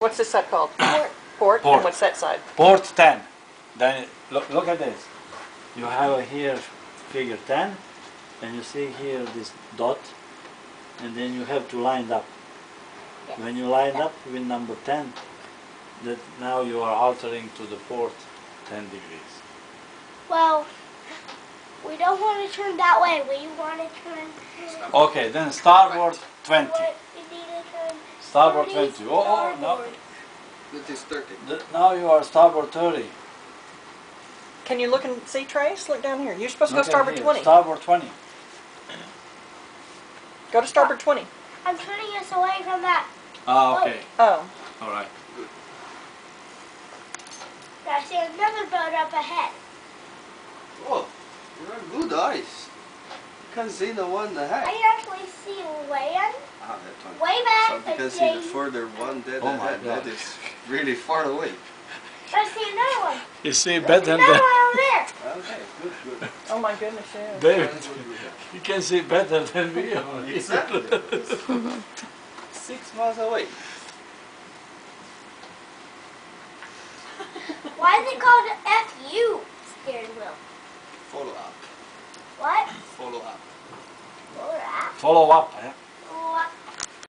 What's this side called? Port. Port? Port. And what's that side? Port 10. Then look at this. You have here figure 10, and you see here this dot, and then you have to line up. Yes. When you line up with number 10, that now you are altering to the port 10 degrees. Well, we don't want to turn that way. We want to turn. Okay, then starboard 20. We need to turn. Starboard 30 20. Oh, no. starboard. This is 30. Now you are starboard 30. Can you look and see, Trace? Look down here. You're supposed to go Look at starboard here, 20. Starboard 20. Go to starboard 20. I'm turning us away from that. Ah, okay. Oh. All right. I see another boat up ahead. Oh, you have good eyes. You can see the one ahead. I actually see land Ah, that one. way back. So you can I see the further one dead Oh my ahead. God. That is really far away. I see another one. You see There's better another than one over there. Okay, good, good. Oh my goodness, yeah. David. You can see better than we are. Exactly. 6 miles away. Why is it called an FU steering wheel? Follow up. What? Follow up. Roller app? Follow up. Eh?